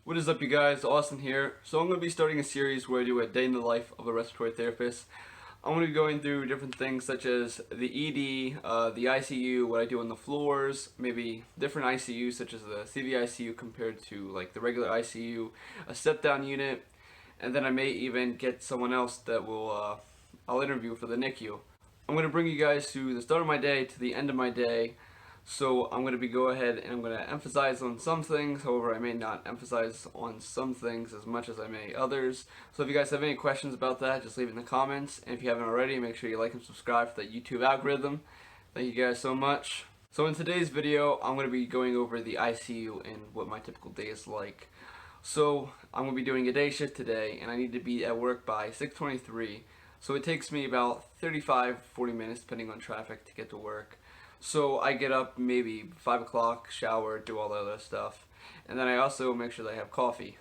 What is up, you guys? Austin here. So I'm going to be starting a series where I do a day in the life of a respiratory therapist. I'm going to be going through different things such as the ED, the ICU, what I do on the floors, maybe different ICUs such as the CVICU compared to like the regular ICU, a step-down unit, and then I may even get someone else that I'll interview for the NICU. I'm going to bring you guys to the start of my day to the end of my day. So I'm going to go ahead and I'm going to emphasize on some things, however I may not emphasize on some things as much as I may others. So if you guys have any questions about that, just leave it in the comments. And if you haven't already, make sure you like and subscribe for the YouTube algorithm. Thank you guys so much. So in today's video, I'm going to be going over the ICU and what my typical day is like. So I'm going to be doing a day shift today and I need to be at work by 6:23. So it takes me about 35-40 minutes depending on traffic to get to work. So I get up maybe 5 o'clock, shower, do all the other stuff, and then I also make sure that I have coffee.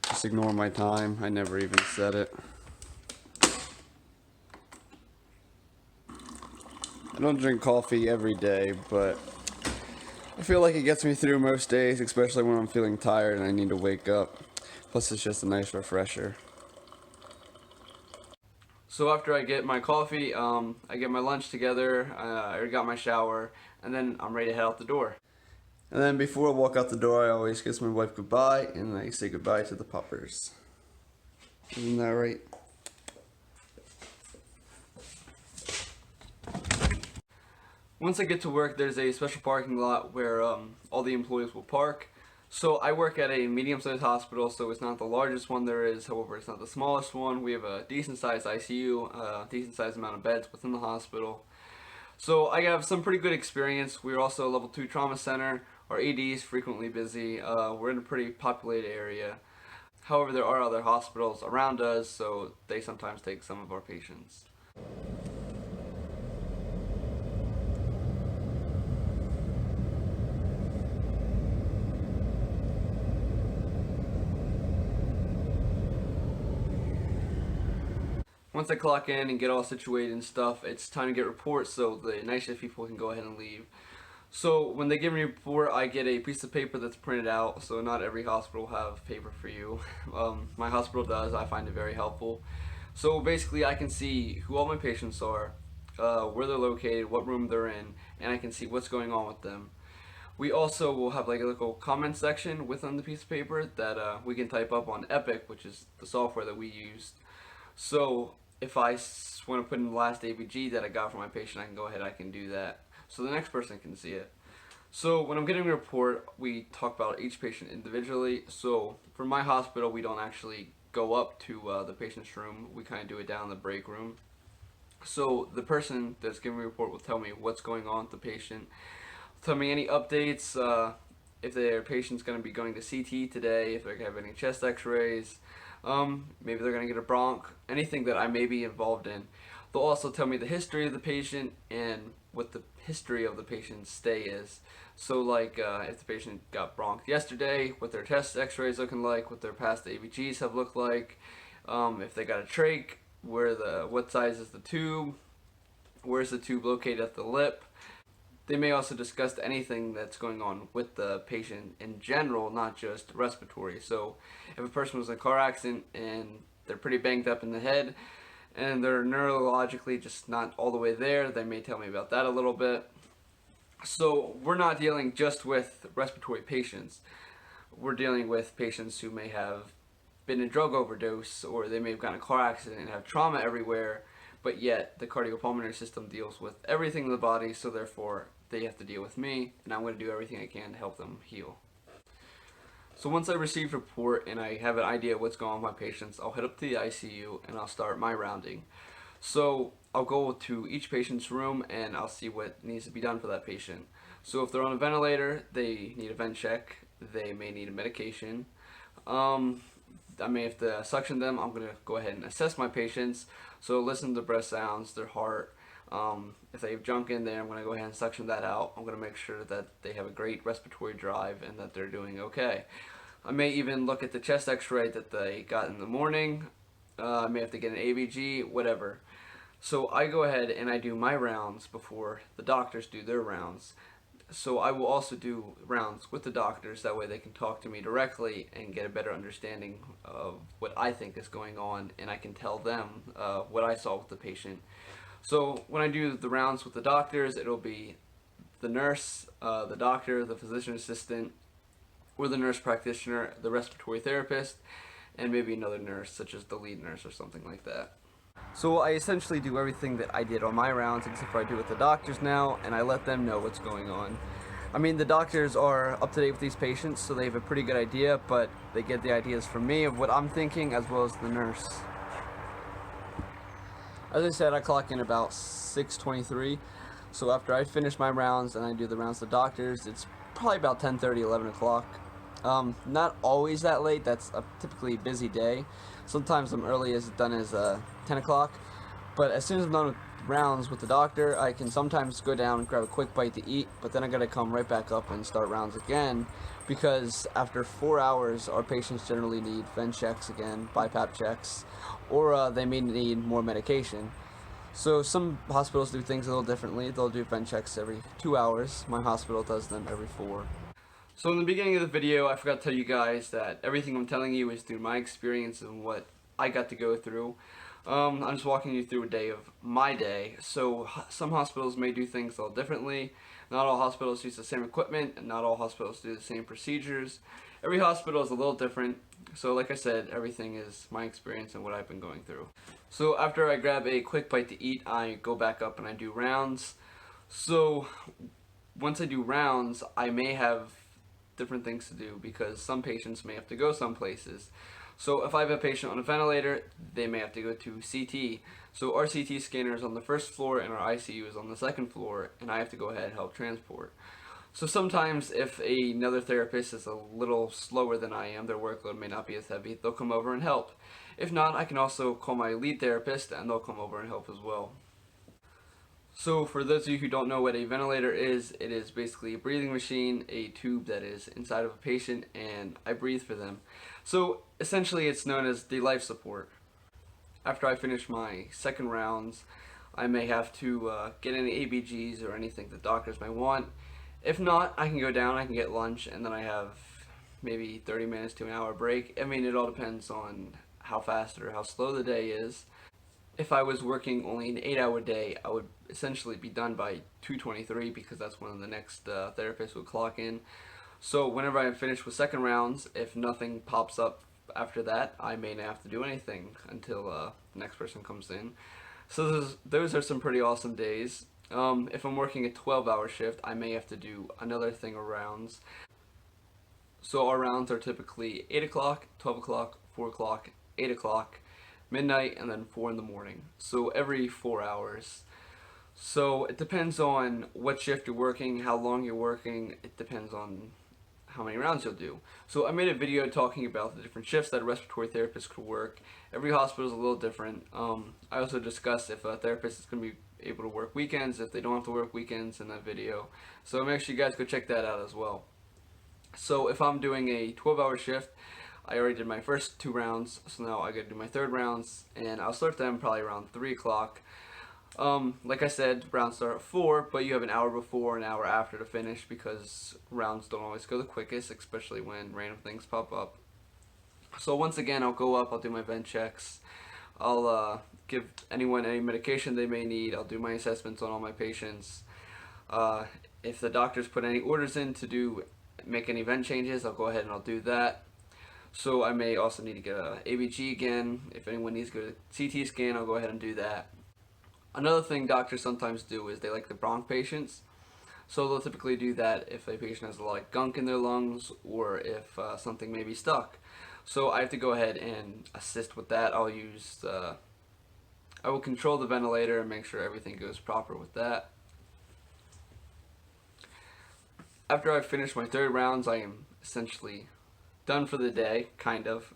Just ignore my time, I never even said it. I don't drink coffee every day, but I feel like it gets me through most days, especially when I'm feeling tired and I need to wake up. Plus it's just a nice refresher. So after I get my coffee, I get my lunch together, I got my shower, and then I'm ready to head out the door. And then before I walk out the door, I always kiss my wife goodbye, and I say goodbye to the puppers. Isn't that right? Once I get to work, there's a special parking lot where all the employees will park. So I work at a medium-sized hospital, so it's not the largest one there is, however it's not the smallest one. We have a decent-sized ICU, a decent-sized amount of beds within the hospital. So I have some pretty good experience. We're also a level 2 trauma center. Our ED is frequently busy. We're in a pretty populated area. However, there are other hospitals around us, so they sometimes take some of our patients. Once I clock in and get all situated and stuff, it's time to get reports so the night shift people can go ahead and leave. So when they give me a report, I get a piece of paper that's printed out, so not every hospital will have paper for you. My hospital does, I find it very helpful. So basically I can see who all my patients are, where they're located, what room they're in, and I can see what's going on with them. We also will have like a little comment section within the piece of paper that we can type up on Epic, which is the software that we use. So if I want to put in the last ABG that I got from my patient, I can go ahead, I can do that. So the next person can see it. So when I'm getting a report, we talk about each patient individually. So for my hospital, we don't actually go up to the patient's room. We kind of do it down in the break room. So the person that's giving me a report will tell me what's going on with the patient. Tell me any updates, if their patient's going to be going to CT today, if they're going to have any chest x-rays. Maybe they're going to get a bronch, anything that I may be involved in. They'll also tell me the history of the patient and what the history of the patient's stay is. So like if the patient got bronch yesterday, what their chest x-rays looking like, what their past ABGs have looked like, if they got a trach, what size is the tube, where's the tube located at the lip. They may also discuss anything that's going on with the patient in general, not just respiratory. So if a person was in a car accident and they're pretty banged up in the head and they're neurologically just not all the way there, they may tell me about that a little bit. So we're not dealing just with respiratory patients. We're dealing with patients who may have been in drug overdose, or they may have gotten a car accident and have trauma everywhere, but yet the cardiopulmonary system deals with everything in the body, so therefore they have to deal with me, and I'm going to do everything I can to help them heal. So once I receive a report and I have an idea of what's going on with my patients, I'll head up to the ICU and I'll start my rounding. So I'll go to each patient's room and I'll see what needs to be done for that patient. So if they're on a ventilator, they need a vent check, they may need a medication. I may have to suction them. I'm going to go ahead and assess my patients. So listen to the breath sounds, their heart. If they have junk in there, I'm going to go ahead and suction that out. I'm going to make sure that they have a great respiratory drive and that they're doing okay. I may even look at the chest x-ray that they got in the morning. I may have to get an ABG, whatever. So I go ahead and I do my rounds before the doctors do their rounds. So I will also do rounds with the doctors, that way they can talk to me directly and get a better understanding of what I think is going on, and I can tell them what I saw with the patient. So when I do the rounds with the doctors, it'll be the nurse, the doctor, the physician assistant, or the nurse practitioner, the respiratory therapist, and maybe another nurse, such as the lead nurse or something like that. So I essentially do everything that I did on my rounds, except for I do with the doctors now, and I let them know what's going on. I mean, the doctors are up to date with these patients, so they have a pretty good idea, but they get the ideas from me of what I'm thinking, as well as the nurse. As I said, I clock in about 6:23, so after I finish my rounds and I do the rounds to doctors, it's probably about 10:30, 11 o'clock. Not always that late. That's a typically busy day. Sometimes I'm early as done as 10 o'clock. But as soon as I'm done with rounds with the doctor, I can sometimes go down and grab a quick bite to eat, but then I gotta come right back up and start rounds again, because after 4 hours, our patients generally need vent checks again, BiPAP checks, or they may need more medication. So some hospitals do things a little differently. They'll do vent checks every 2 hours. My hospital does them every 4. So in the beginning of the video, I forgot to tell you guys that everything I'm telling you is through my experience and what I got to go through. I'm just walking you through a day of my day. So some hospitals may do things a little differently. Not all hospitals use the same equipment, and not all hospitals do the same procedures. Every hospital is a little different. So like I said, everything is my experience and what I've been going through. So after I grab a quick bite to eat, I go back up and I do rounds. So once I do rounds, I may have different things to do, because some patients may have to go some places. So if I have a patient on a ventilator, they may have to go to CT. So our CT scanner is on the first floor and our ICU is on the second floor, and I have to go ahead and help transport. So sometimes if another therapist is a little slower than I am, their workload may not be as heavy, they'll come over and help. If not, I can also call my lead therapist and they'll come over and help as well. So for those of you who don't know what a ventilator is, it is basically a breathing machine, a tube that is inside of a patient, and I breathe for them. So essentially it's known as the life support. After I finish my second rounds, I may have to get any ABGs or anything the doctors may want. If not, I can go down, I can get lunch, and then I have maybe 30 minutes to an hour break. I mean, it all depends on how fast or how slow the day is. If I was working only an 8-hour day, I would essentially be done by 2:23, because that's when the next therapist would clock in. So whenever I finish with second rounds, if nothing pops up after that, I may not have to do anything until the next person comes in. So those are some pretty awesome days. If I'm working a 12-hour shift, I may have to do another thing of rounds. So our rounds are typically 8 o'clock, 12 o'clock, 4 o'clock, 8 o'clock, midnight, and then 4 in the morning. So every 4 hours. So it depends on what shift you're working, how long you're working. It depends on how many rounds you'll do. So I made a video talking about the different shifts that a respiratory therapist could work. Every hospital is a little different. I also discussed if a therapist is going to be able to work weekends, if they don't have to work weekends, in that video. So make sure you guys go check that out as well. So if I'm doing a 12-hour shift, I already did my first 2 rounds, so now I gotta do my third rounds, and I'll start them probably around 3 o'clock. Like I said, rounds start at 4, but you have an hour before, an hour after to finish, because rounds don't always go the quickest, especially when random things pop up. So once again, I'll go up, I'll do my vent checks, I'll give anyone any medication they may need, I'll do my assessments on all my patients. If the doctors put any orders in to make any vent changes, I'll go ahead and I'll do that. So I may also need to get a ABG again. If anyone needs to go to CT scan, I'll go ahead and do that. Another thing doctors sometimes do is they like to bronch patients. So they'll typically do that if a patient has a lot of gunk in their lungs, or if something may be stuck. So I have to go ahead and assist with that. I will control the ventilator and make sure everything goes proper with that. After I finish my third rounds, I am essentially done for the day, kind of.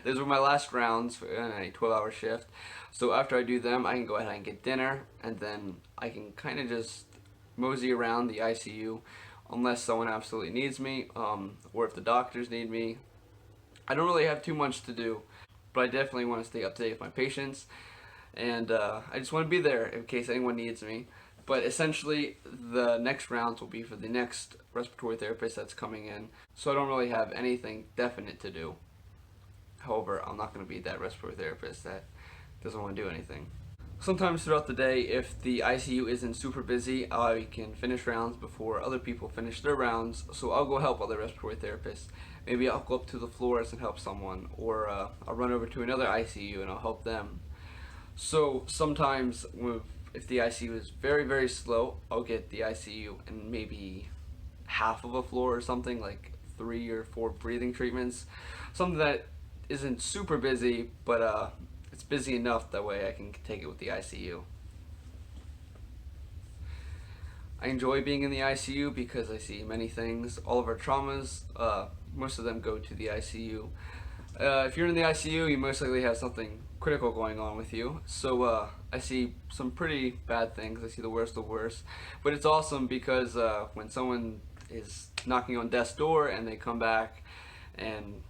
Those were my last rounds in a 12-hour shift. So after I do them, I can go ahead and get dinner, and then I can kind of just mosey around the ICU unless someone absolutely needs me, or if the doctors need me. I don't really have too much to do, but I definitely want to stay up to date with my patients, and I just want to be there in case anyone needs me. But essentially, the next rounds will be for the next respiratory therapist that's coming in. So I don't really have anything definite to do. However, I'm not going to be that respiratory therapist that doesn't want to do anything. Sometimes throughout the day, if the ICU isn't super busy, I can finish rounds before other people finish their rounds, so I'll go help other respiratory therapists. Maybe I'll go up to the floors and help someone, or I'll run over to another ICU and I'll help them. So sometimes, if the ICU is very, very slow, I'll get the ICU and maybe half of a floor or something, like 3 or 4 breathing treatments. Something that isn't super busy, but it's busy enough that way I can take it with the ICU. I enjoy being in the ICU because I see many things. All of our traumas, most of them go to the ICU. If you're in the ICU, you most likely have something critical going on with you. So I see some pretty bad things. I see the worst of the worst. But it's awesome because when someone is knocking on death's door and they come back and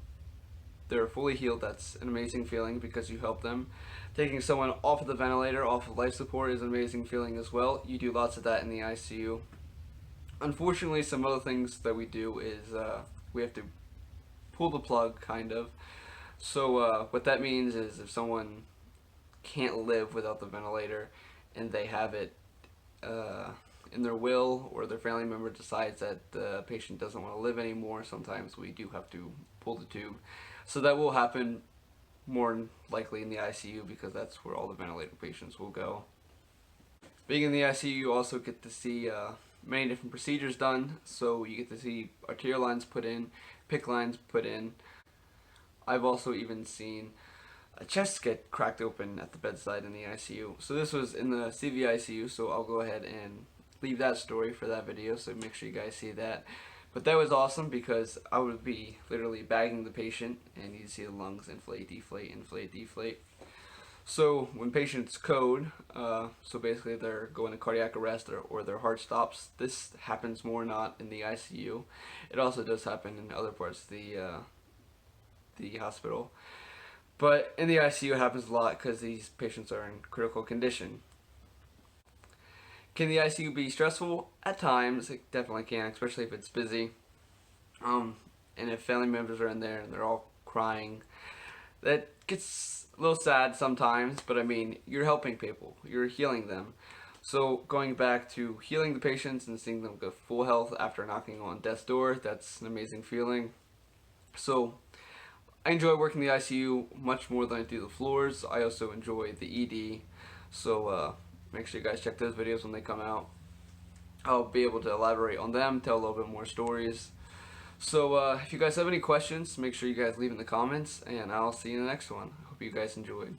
they're fully healed, that's an amazing feeling because you help them. Taking someone off of the ventilator, off of life support, is an amazing feeling as well. You do lots of that in the ICU. Unfortunately, some other things that we do is we have to pull the plug, kind of. So what that means is if someone can't live without the ventilator and they have it in their will, or their family member decides that the patient doesn't want to live anymore, sometimes we do have to pull the tube. So that will happen more likely in the ICU because that's where all the ventilator patients will go. Being in the ICU, you also get to see many different procedures done. So you get to see arterial lines put in, PICC lines put in. I've also even seen a chest get cracked open at the bedside in the ICU. So this was in the CVICU, so I'll go ahead and leave that story for that video, so make sure you guys see that. But that was awesome because I would be literally bagging the patient and you'd see the lungs inflate, deflate, inflate, deflate. So when patients code, so basically they're going to cardiac arrest or their heart stops, this happens more not in the ICU. It also does happen in other parts of the hospital. But in the ICU it happens a lot because these patients are in critical condition. Can the ICU be stressful? At times, it definitely can, especially if it's busy. And if family members are in there and they're all crying, that gets a little sad sometimes, but I mean, you're helping people, you're healing them. So going back to healing the patients and seeing them go full health after knocking on death's door, that's an amazing feeling. So I enjoy working the ICU much more than I do the floors. I also enjoy the ED. So make sure you guys check those videos when they come out. I'll be able to elaborate on them, tell a little bit more stories. So if you guys have any questions, make sure you guys leave in the comments, and I'll see you in the next one. Hope you guys enjoyed.